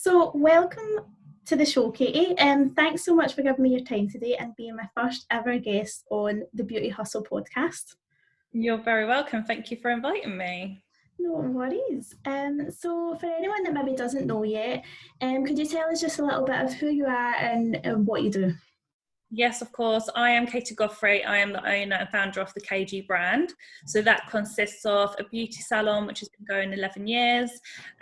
So, welcome to the show, Katie. Thanks so much for giving me your time today and being my first ever guest on the Beauty Hustle podcast. You're very welcome. Thank you for inviting me. No worries. So, for anyone that maybe doesn't know yet, could you tell us just a little bit of who you are and what you do? Yes, of course. I am Katie Godfrey. I am the owner and founder of the KG brand. So that consists of a beauty salon, which has been going 11 years,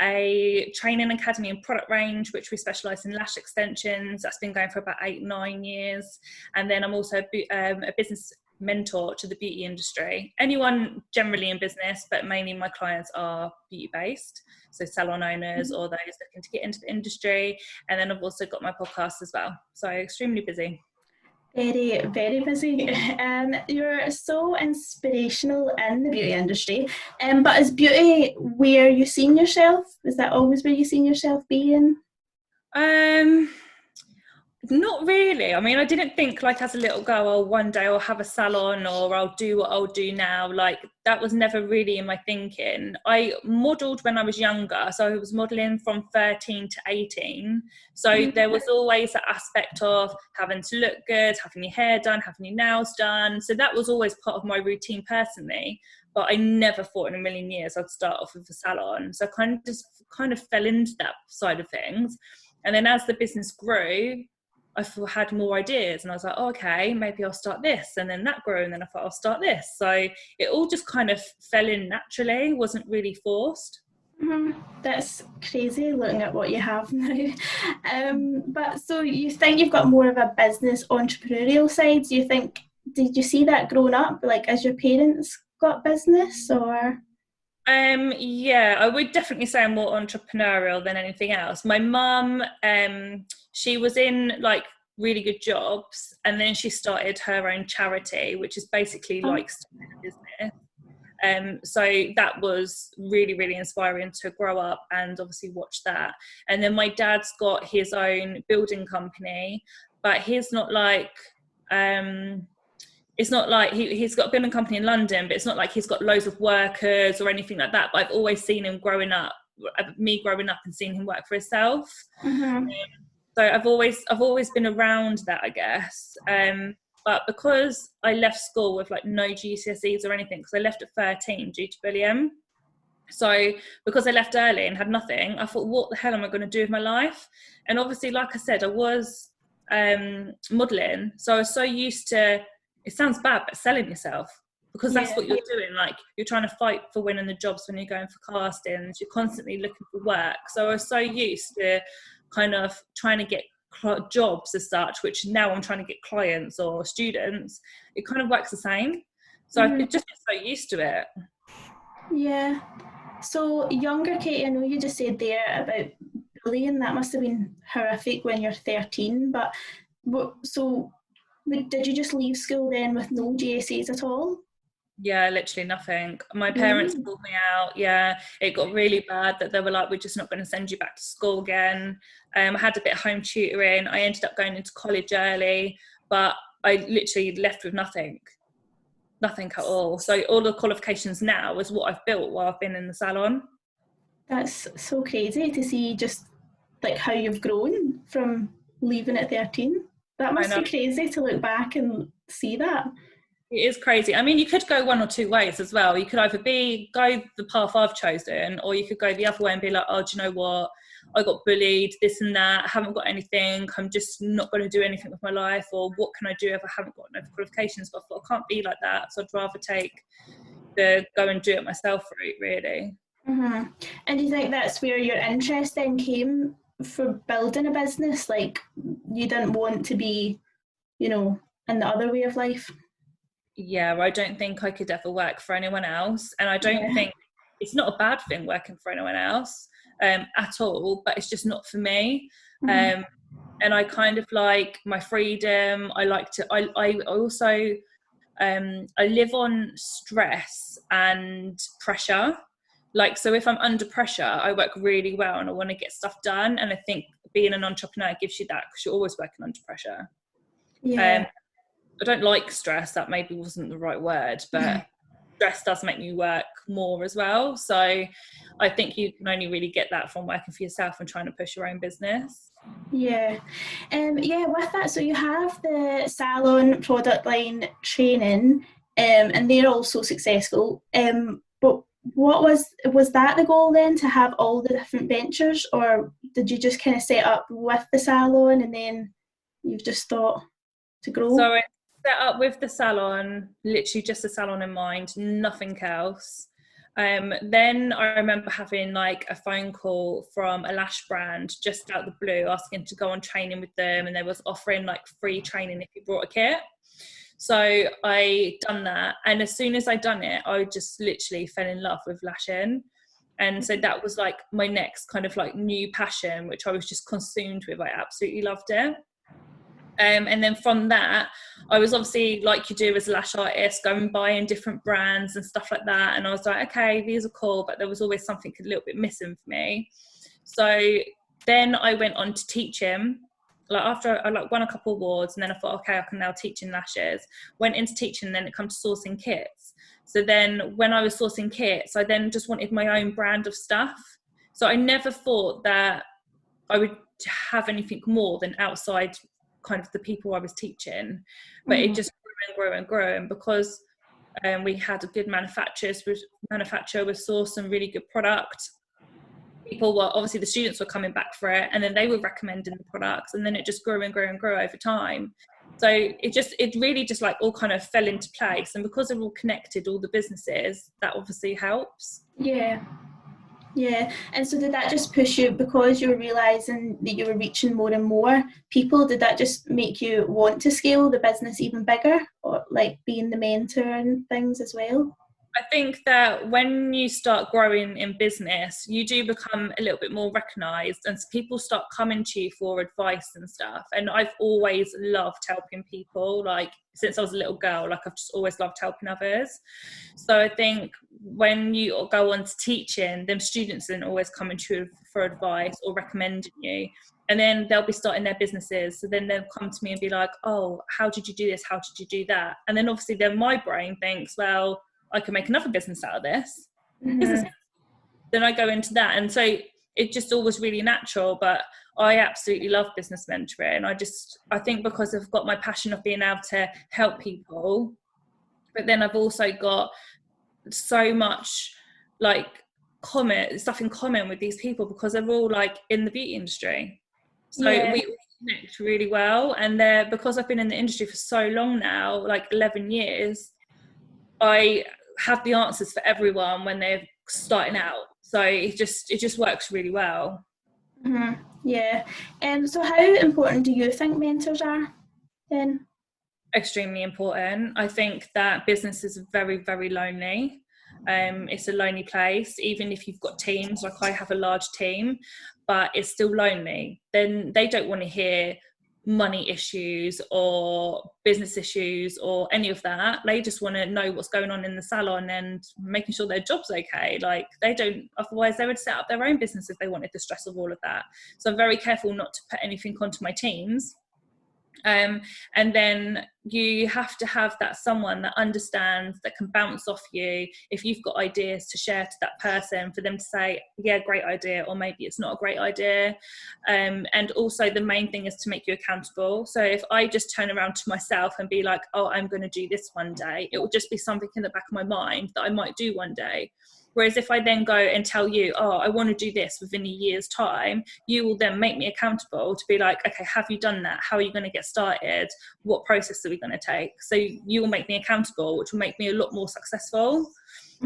a training academy and product range, which we specialise in lash extensions. That's been going for about 8-9 years. And then I'm also a business mentor to the beauty industry. Anyone generally in business, but mainly my clients are beauty based. So salon owners or those looking to get into the industry. And then I've also got my podcast as well. So extremely busy. Very, very busy. You're so inspirational in the beauty industry. But is beauty where you seen yourself? Is that always where you seen yourself being? Not really. I mean, I didn't think like as a little girl, oh, one day I'll have a salon or I'll do what I'll do now. Like that was never really in my thinking. I modelled when I was younger. So I was modelling from 13 to 18. So there was always that aspect of having to look good, having your hair done, having your nails done. So that was always part of my routine personally. But I never thought in a million years I'd start off with a salon. So I kind of fell into that side of things. And then as the business grew, I had more ideas and I was like, oh, okay, maybe I'll start this. And then that grew and then I thought I'll start this. So it all just kind of fell in naturally, wasn't really forced. That's crazy looking at what you have now. But so you think you've got more of a business entrepreneurial side? Do you think, did you see that growing up, like as your parents got business or? Yeah, I would definitely say I'm more entrepreneurial than anything else. My mum, she was in like really good jobs and then she started her own charity, which is basically like starting a business. So that was really, really inspiring to grow up and obviously watch that. And then my dad's got his own building company, but he's not like, it's not like he's got a building company in London, but it's not like he's got loads of workers or anything like that. But I've always seen him growing up and seeing him work for himself. So I've always been around that, I guess. But because I left school with like no GCSEs or anything, because I left at 13 due to bullying. So because I left early and had nothing, I thought, what the hell am I going to do with my life? And obviously, like I said, I was modelling. So I was so used to, it sounds bad, but selling yourself, because that's what you're doing. Like you're trying to fight for winning the jobs when you're going for castings, you're constantly looking for work. So I was so used to kind of trying to get jobs as such, which now I'm trying to get clients or students. It kind of works the same. So I've just been so used to it. Yeah. So younger Katie, I know you just said there about bullying. That must have been horrific when you're 13. But so did you just leave school then with no GCSEs at all? Yeah, literally nothing. My parents pulled me out. Yeah, it got really bad that they were like, we're just not going to send you back to school again. I had a bit of home tutoring. I ended up going into college early, but I literally left with nothing at all. So all the qualifications now is what I've built while I've been in the salon. That's so crazy to see just like how you've grown from leaving at 13. That must be crazy to look back and see that. It is crazy. I mean, you could go one or two ways as well. You could either go the path I've chosen, or you could go the other way and be like, oh, do you know what? I got bullied, this and that. I haven't got anything. I'm just not going to do anything with my life. Or what can I do if I haven't got enough qualifications? But I thought I can't be like that. So I'd rather take the go and do it myself route, really. And do you think that's where your interest then came for building a business? Like you didn't want to be, in the other way of life? Yeah, I don't think I could ever work for anyone else. And I don't think it's not a bad thing working for anyone else at all, but it's just not for me. And I kind of like my freedom. I also I live on stress and pressure. Like, so if I'm under pressure, I work really well and I want to get stuff done. And I think being an entrepreneur gives you that, because you're always working under pressure. I don't like stress. That maybe wasn't the right word, but stress does make you work more as well. So I think you can only really get that from working for yourself and trying to push your own business. Yeah. Yeah, with that, so you have the salon product line training, and they're also successful. But what was that the goal then, to have all the different ventures, or did you just kind of set up with the salon and then you've just thought to grow? So I set up with the salon, literally just the salon in mind, nothing else. Then I remember having like a phone call from a lash brand just out the blue, asking to go on training with them, and they was offering like free training if you brought a kit. So I done that, and as soon as I done it, I just literally fell in love with lashing. And so that was like my next kind of like new passion, which I was just consumed with. I absolutely loved it. And then from that, I was obviously, like you do as a lash artist, going buying different brands and stuff like that. And I was like, okay, these are cool, but there was always something a little bit missing for me. So then I went on to teaching. Like after I like won a couple awards, and then I thought, okay, I can now teach in lashes. Went into teaching, then it comes to sourcing kits. So then when I was sourcing kits, I then just wanted my own brand of stuff. So I never thought that I would have anything more than outside kind of the people I was teaching, but it just grew and grew. And because we had a good manufacturer with sourced some really good product, people were obviously, the students were coming back for it, and then they were recommending the products, and then it just grew and grew and grew over time. So it really just like all kind of fell into place, and because they're all connected, all the businesses, that obviously helps. Yeah, and so did that just push you, because you were realising that you were reaching more and more people, did that just make you want to scale the business even bigger, or like being the mentor and things as well? I think that when you start growing in business, you do become a little bit more recognised, and people start coming to you for advice and stuff. And I've always loved helping people, like since I was a little girl, like I've just always loved helping others. So I think when you go on to teaching, them students then always coming to you for advice or recommending you. And then they'll be starting their businesses. So then they'll come to me and be like, oh, how did you do this? How did you do that? And then obviously then my brain thinks, well, I can make another business out of this. Then I go into that. And so it just all was really natural, but I absolutely love business mentoring. I think because I've got my passion of being able to help people, but then I've also got so much like stuff in common with these people, because they're all like in the beauty industry. So we all connect really well. And because I've been in the industry for so long now, like 11 years, I have the answers for everyone when they're starting out. So it just works really well. Yeah. And so how important do you think mentors are then? Extremely important. I think that business is very, very lonely. It's a lonely place, even if you've got teams. Like I have a large team, but it's still lonely. Then they don't want to hear money issues or business issues or any of that. They just want to know what's going on in the salon and making sure their job's okay. Like otherwise they would set up their own business if they wanted the stress of all of that. So I'm very careful not to put anything onto my teams. And then you have to have that someone that understands, that can bounce off you if you've got ideas to share to that person, for them to say, yeah, great idea, or maybe it's not a great idea. And also the main thing is to make you accountable. So if I just turn around to myself and be like, oh, I'm going to do this one day, it will just be something in the back of my mind that I might do one day. Whereas if I then go and tell you, oh, I want to do this within a year's time, you will then make me accountable to be like, okay, have you done that? How are you going to get started? What process are we going to take? So you will make me accountable, which will make me a lot more successful.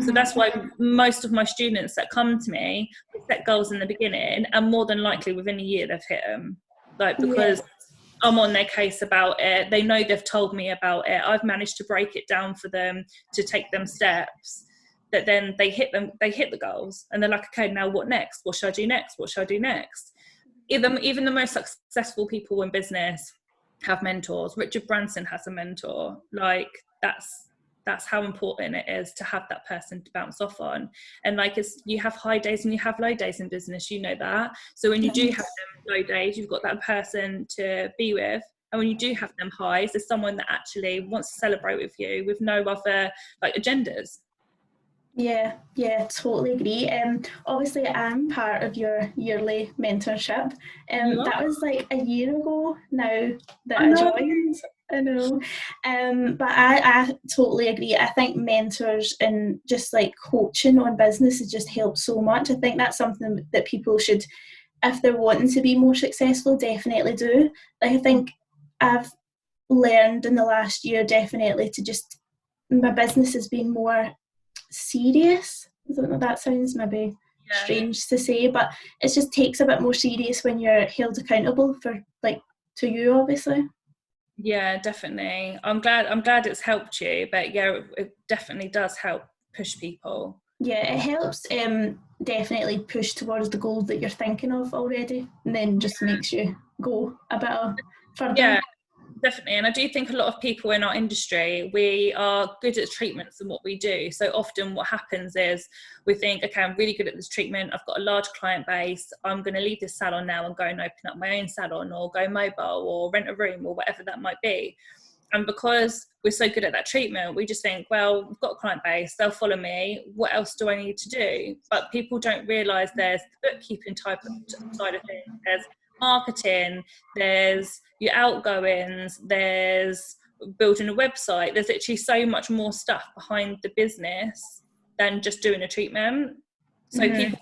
So that's why most of my students that come to me set goals in the beginning, and more than likely within a year they've hit them. Like, because I'm on their case about it. They know they've told me about it. I've managed to break it down for them to take them steps. That then they hit the goals, and they're like, okay, now what next? What should I do next? What should I do next? Even the most successful people in business have mentors. Richard Branson has a mentor. Like that's how important it is to have that person to bounce off on. And like, you have high days and you have low days in business, you know that. So when you do have them low days, you've got that person to be with. And when you do have them highs, there's someone that actually wants to celebrate with you with no other like agendas. Yeah, totally agree. Obviously, I'm part of your yearly mentorship. You are? That was like a year ago now that I I know. joined. I know. But I totally agree. I think mentors and just like coaching on business has just helped so much. I think that's something that people should, if they're wanting to be more successful, definitely do. Like, I think I've learned in the last year definitely to just, my business has been more serious. I don't know, that sounds maybe Yeah. strange to say, but it just takes a bit more serious when you're held accountable for, like, to you, obviously. Yeah, definitely. I'm glad it's helped you, but yeah, it definitely does help push people. Yeah, it helps definitely push towards the goals that you're thinking of already, and then just makes you go a bit further. Yeah, definitely. And I do think a lot of people in our industry, we are good at treatments and what we do. So often what happens is we think, okay, I'm really good at this treatment. I've got a large client base. I'm going to leave this salon now and go and open up my own salon or go mobile or rent a room or whatever that might be. And because we're so good at that treatment, we just think, well, we've got a client base, they'll follow me. What else do I need to do? But people don't realise there's the bookkeeping type of side of things. There's marketing, there's your outgoings, there's building a website. There's actually so much more stuff behind the business than just doing a treatment. So Mm-hmm.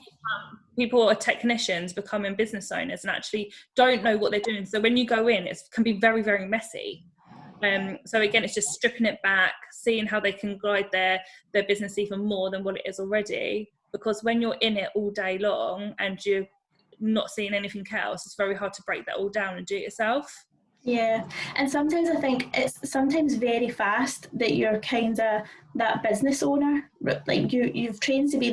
people are technicians becoming business owners and actually don't know what they're doing. So when you go in, it can be very, very messy. So again, it's just stripping it back, seeing how they can guide their business even more than what it is already. Because when you're in it all day long and you're not seeing anything else, it's very hard to break that all down and do it yourself. Yeah, and sometimes I think it's sometimes very fast that you're kind of that business owner. Like, you've trained to be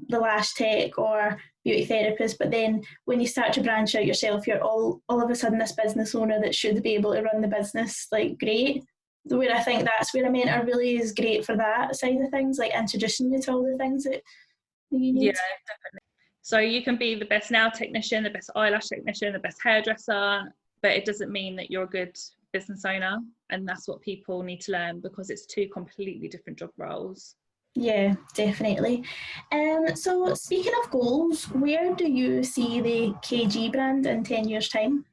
the lash tech or beauty therapist, but then when you start to branch out yourself, you're all of a sudden this business owner that should be able to run the business like great. Where I think that's where a mentor really is great for that side of things, like introducing you to all the things that you Yeah. need. So you can be the best nail technician, the best eyelash technician, the best hairdresser, but it doesn't mean that you're a good business owner. And that's what people need to learn, because it's two completely different job roles. Yeah, definitely. So speaking of goals, where do you see the KG brand in 10 years' time?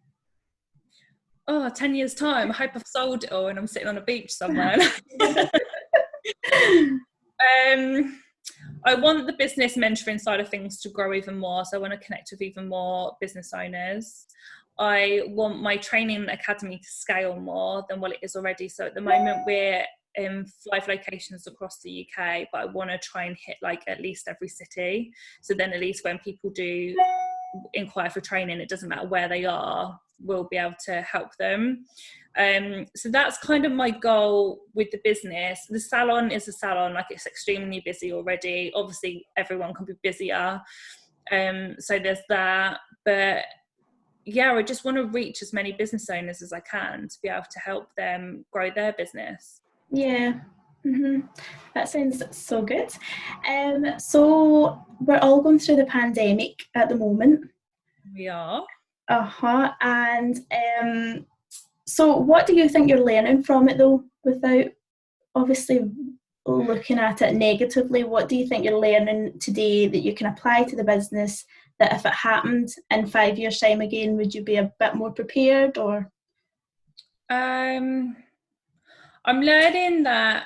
Oh, 10 years time, I hope I've sold it all and I'm sitting on a beach somewhere. um, I want the business mentoring side of things to grow even more. So I want to connect with even more business owners. I want my training academy to scale more than what it is already. So at the moment we're in 5 locations across the UK, but I want to try and hit like at least every city. So then at least when people do inquire for training, it doesn't matter where they are, we'll be able to help them. So that's kind of my goal with the business. The salon is a salon, like it's extremely busy already. Obviously everyone can be busier, so there's that. But yeah, I just want to reach as many business owners as I can to be able to help them grow their business. Yeah. That sounds so good. So we're all going through the pandemic at the moment. We are. And so what do you think you're learning from it though, without obviously looking at it negatively? What do you think you're learning today that you can apply to the business, that if it happened in 5 years' time again, would you be a bit more prepared? Or I'm learning that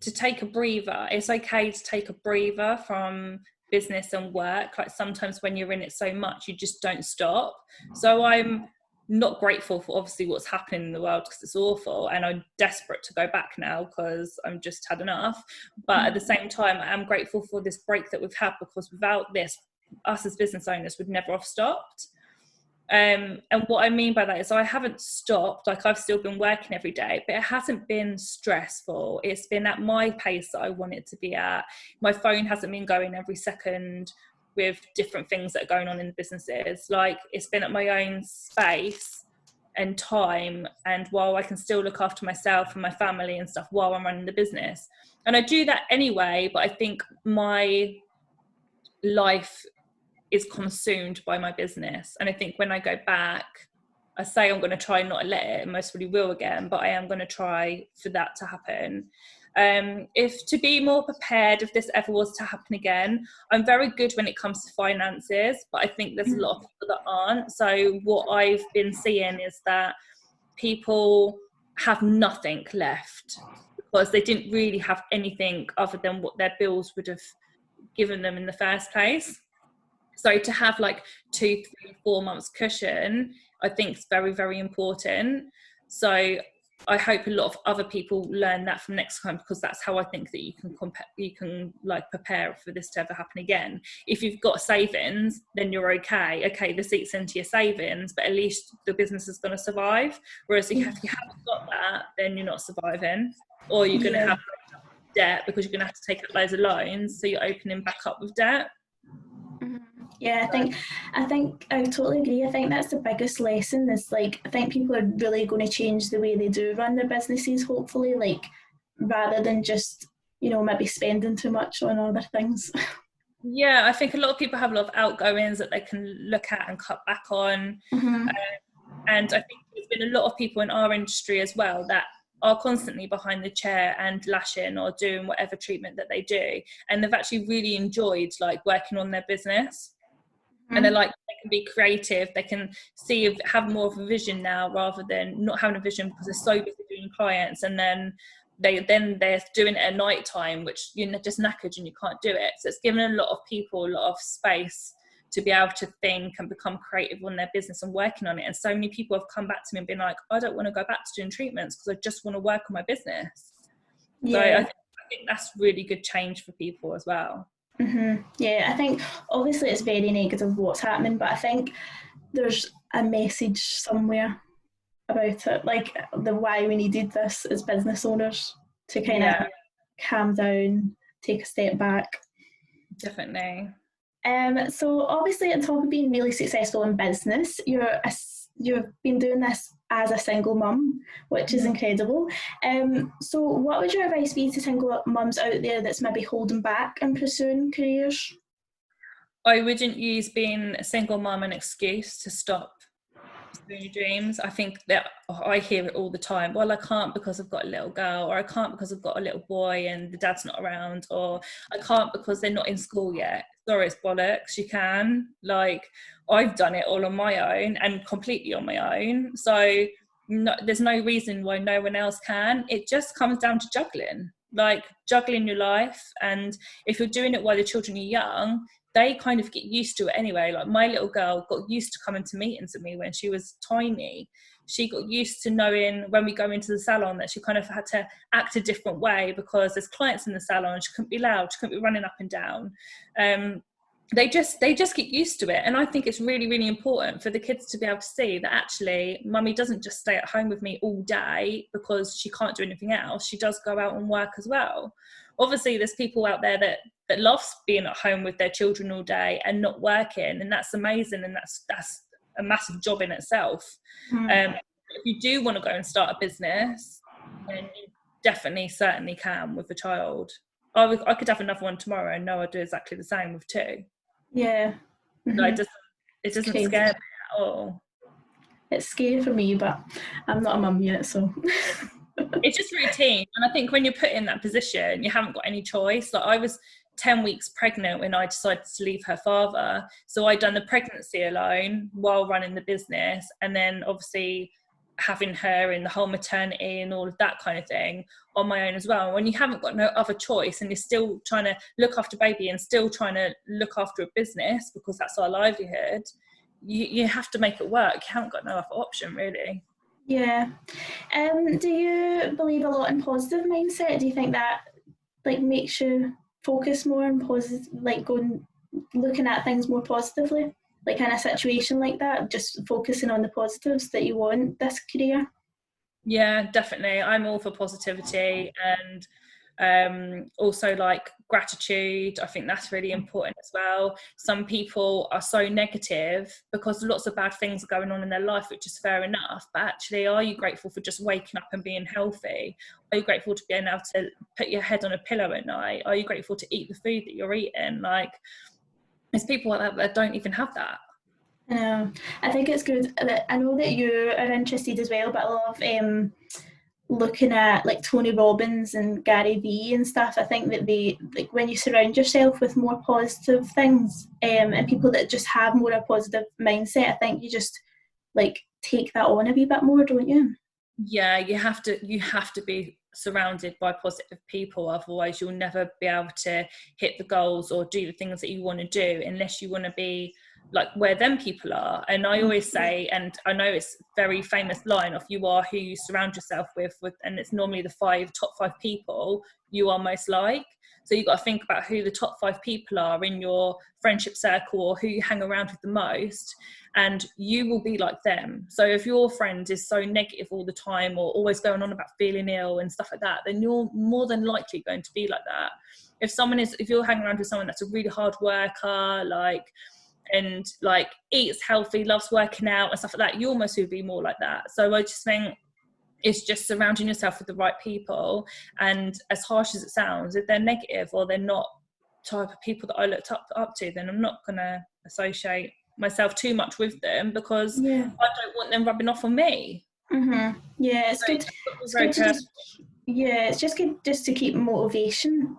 to take a breather. It's okay to take a breather from business and work. Like sometimes when you're in it so much, you just don't stop. So I'm not grateful for obviously what's happening in the world because it's awful, and I'm desperate to go back now because I'm just had enough. But at the same time, I am grateful for this break that we've had, because without this, us as business owners would never have stopped. And what I mean by that is I haven't stopped, like I've still been working every day, but it hasn't been stressful. It's been at my pace that I want it to be at. My phone hasn't been going every second with different things that are going on in the businesses. Like it's been at my own space and time, and while I can still look after myself and my family and stuff while I'm running the business. And I do that anyway, but I think my life is consumed by my business. And I think when I go back, I say I'm going to try not to let it, and most probably will again, but I am going to try for that to happen. If to be more prepared if this ever was to happen again, I'm very good when it comes to finances, but I think there's a lot of people that aren't. So what I've been seeing is that people have nothing left because they didn't really have anything other than what their bills would have given them in the first place. So to have like 2, 3, 4 months cushion, I think is very, very important. So I hope a lot of other people learn that from next time, because that's how I think that you can like prepare for this to ever happen again. If you've got savings, then you're okay. Okay, the seat's into your savings, but at least the business is going to survive. Whereas if you haven't got that, then you're not surviving, or you're going to have debt because you're going to have to take out loads of loans. So you're opening back up with debt. Yeah, I think I totally agree. I think that's the biggest lesson is like, I think people are really going to change the way they do run their businesses, hopefully, like rather than just, you know, maybe spending too much on other things. Yeah, I think a lot of people have a lot of outgoings that they can look at and cut back on. And I think there's been a lot of people in our industry as well that are constantly behind the chair and lashing or doing whatever treatment that they do, and they've actually really enjoyed like working on their business. And they're like, they can be creative, they can have more of a vision now rather than not having a vision because they're so busy doing clients, and then they're doing it at night time, which you're just knackered and you can't do it. So it's given a lot of people a lot of space to be able to think and become creative on their business and working on it. And so many people have come back to me and been like, I don't want to go back to doing treatments because I just want to work on my business. So I think that's really good change for people as well. Yeah, I think obviously it's very negative what's happening, but I think there's a message somewhere about it, like the why we needed this as business owners to kind of calm down, take a step back. Definitely. So obviously on top of being really successful in business, you've been doing this as a single mum, which is incredible. So what would your advice be to single mums out there that's maybe holding back in pursuing careers? I wouldn't use being a single mum an excuse to stop pursuing your dreams. I think that I hear it all the time. Well, I can't because I've got a little girl, or I can't because I've got a little boy and the dad's not around, or I can't because they're not in school yet. Sorry, it's bollocks. You can. Like, I've done it all on my own and completely on my own. So there's no reason why no one else can. It just comes down to juggling, like juggling your life. And if you're doing it while the children are young, they kind of get used to it anyway. Like my little girl got used to coming to meetings with me when she was tiny. She got used to knowing when we go into the salon that she kind of had to act a different way because there's clients in the salon. She couldn't be loud. She couldn't be running up and down. They just get used to it. And I think it's really, really important for the kids to be able to see that actually mummy doesn't just stay at home with me all day because she can't do anything else. She does go out and work as well. Obviously, there's people out there that loves being at home with their children all day and not working, and that's amazing, and that's a massive job in itself. If you do want to go and start a business, then you definitely certainly can with a child. I could have another one tomorrow and know I'd do exactly the same with 2. Yeah. Like, it doesn't scare me at all. It's scary for me, but I'm not a mum yet, so it's just routine. And I think when you're put in that position, you haven't got any choice. Like, I was 10 weeks pregnant when I decided to leave her father. So I'd done the pregnancy alone while running the business, and then obviously having her in the whole maternity and all of that kind of thing on my own as well. And when you haven't got no other choice and you're still trying to look after baby and still trying to look after a business, because that's our livelihood, you have to make it work. You haven't got no other option, really. Yeah. Do you believe a lot in positive mindset? Do you think that like makes you focus more on positive, like looking at things more positively, like in a situation like that, just focusing on the positives that you want this career? Yeah, definitely. I'm all for positivity, and also like gratitude. I think that's really important as well. Some people are so negative because lots of bad things are going on in their life, which is fair enough, but actually, are you grateful for just waking up and being healthy? Are you grateful to being able to put your head on a pillow at night? Are you grateful to eat the food that you're eating? Like, there's people that don't even have that. I think it's good. I know that you are interested as well, but I love looking at like Tony Robbins and Gary Vee and stuff, I think that they, like, when you surround yourself with more positive things, and people that just have more a positive mindset, I think you just like take that on a wee bit more, don't you? Yeah, you have to be surrounded by positive people, otherwise you'll never be able to hit the goals or do the things that you want to do, unless you want to be like where them people are. And I always say, and I know it's a very famous line of, you are who you surround yourself with, and it's normally the top five people you are most like. So you've got to think about who the top five people are in your friendship circle, or who you hang around with the most, and you will be like them. So if your friend is so negative all the time, or always going on about feeling ill and stuff like that, then you're more than likely going to be like that. If you're hanging around with someone that's a really hard worker, and eats healthy, loves working out and stuff like that, you almost would be more like that. So I just think it's just surrounding yourself with the right people. And as harsh as it sounds, if they're negative or they're not type of people that I looked up to, then I'm not going to associate myself too much with them, because I don't want them rubbing off on me. Yeah, it's good. It's good to just, it's just good just to keep motivation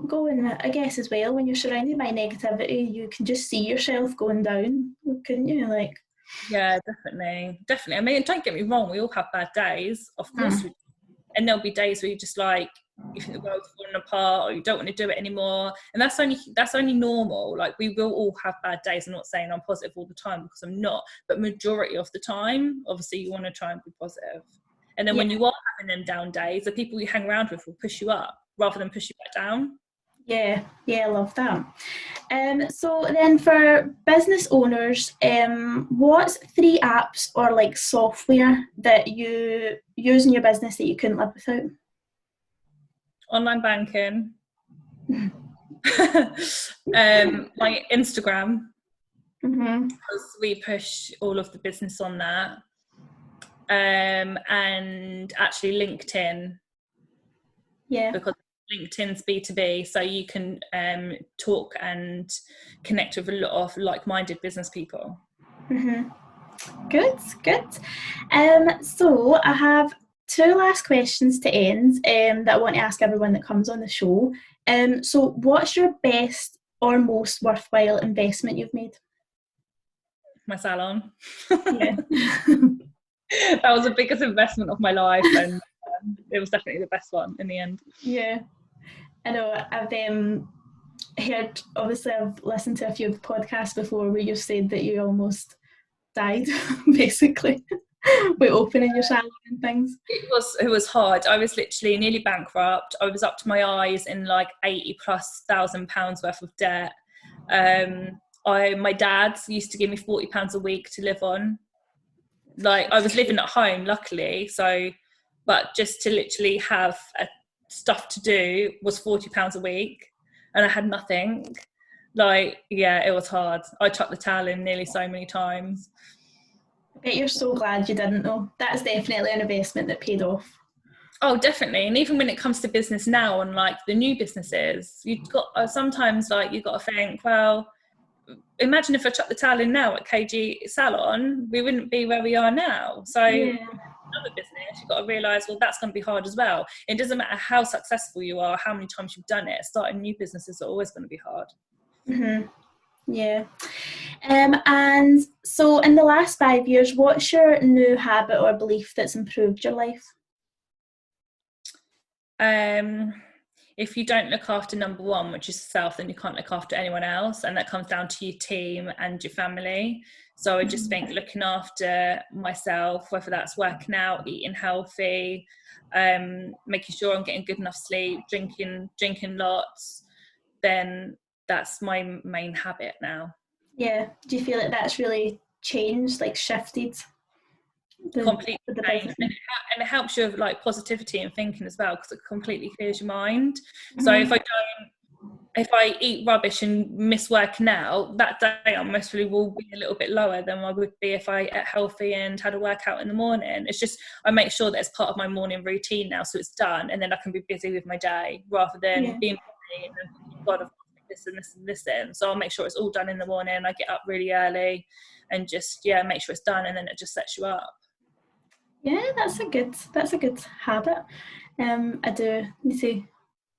going, I guess, as well. When you're surrounded by negativity, you can just see yourself going down, couldn't you? Like, yeah, definitely. I mean, don't get me wrong, we all have bad days, of course we do. And there'll be days where you just like, you think the world's falling apart, or you don't want to do it anymore, and that's only normal. Like, we will all have bad days. I'm not saying I'm positive all the time, because I'm not, but majority of the time, obviously, you want to try and be positive. And then when you are having them down days, the people you hang around with will push you up rather than push you back down. Yeah, I love that. So then, for business owners, what's 3 apps or like software that you use in your business that you couldn't live without? Online banking. My Instagram, because we push all of the business on that, and actually LinkedIn, because LinkedIn's B2B, so you can talk and connect with a lot of like-minded business people. Good. So I have 2 last questions to end that I want to ask everyone that comes on the show. So what's your best or most worthwhile investment you've made? My salon. Yeah. That was the biggest investment of my life, and it was definitely the best one in the end. Yeah, I know. I've heard, obviously I've listened to a few of the podcasts before where you've said that you almost died, basically, with opening your salon and things. It was hard. I was literally nearly bankrupt. I was up to my eyes in like £80,000+ worth of debt. My dad used to give me £40 a week to live on. Like, I was living at home, luckily, so, but just to literally have stuff to do was £40 a week, and I had nothing. Like, yeah, it was hard. I chucked the towel in nearly so many times. I bet you're so glad you didn't, though. That's definitely an investment that paid off. Oh, definitely. And even when it comes to business now, and like the new businesses, you've got sometimes, like, you've got to think, well, imagine if I chucked the towel in now at KG Salon, we wouldn't be where we are now. So another business, you've got to realise, well, that's going to be hard as well. It doesn't matter how successful you are, how many times you've done it, starting new businesses are always going to be hard. Yeah. And so in the last 5 years, what's your new habit or belief that's improved your life? If you don't look after number one, which is yourself, then you can't look after anyone else, and that comes down to your team and your family. So I just think looking after myself, whether that's working out, eating healthy, making sure I'm getting good enough sleep, drinking lots, then that's my main habit now. Yeah. Do you feel like that's really changed, like shifted? Completely changed, and it helps you with like positivity and thinking as well, because it completely clears your mind. So if I eat rubbish and miss working out, that day I most probably will be a little bit lower than I would be if I ate healthy and had a workout in the morning. It's just, I make sure that it's part of my morning routine now, so it's done, and then I can be busy with my day rather than being busy and then thinking, God, I've got this and this and this in. So I'll make sure it's all done in the morning. I get up really early and just make sure it's done, and then it just sets you up. Yeah, that's a good habit. I do need to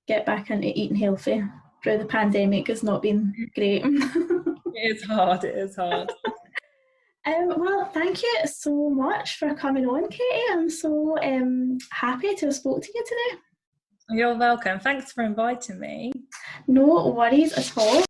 get back into eating healthy. Through the pandemic has not been great. It is hard. It is hard. Well, thank you so much for coming on, Katie. I'm so happy to have spoke to you today. You're welcome. Thanks for inviting me. No worries at all.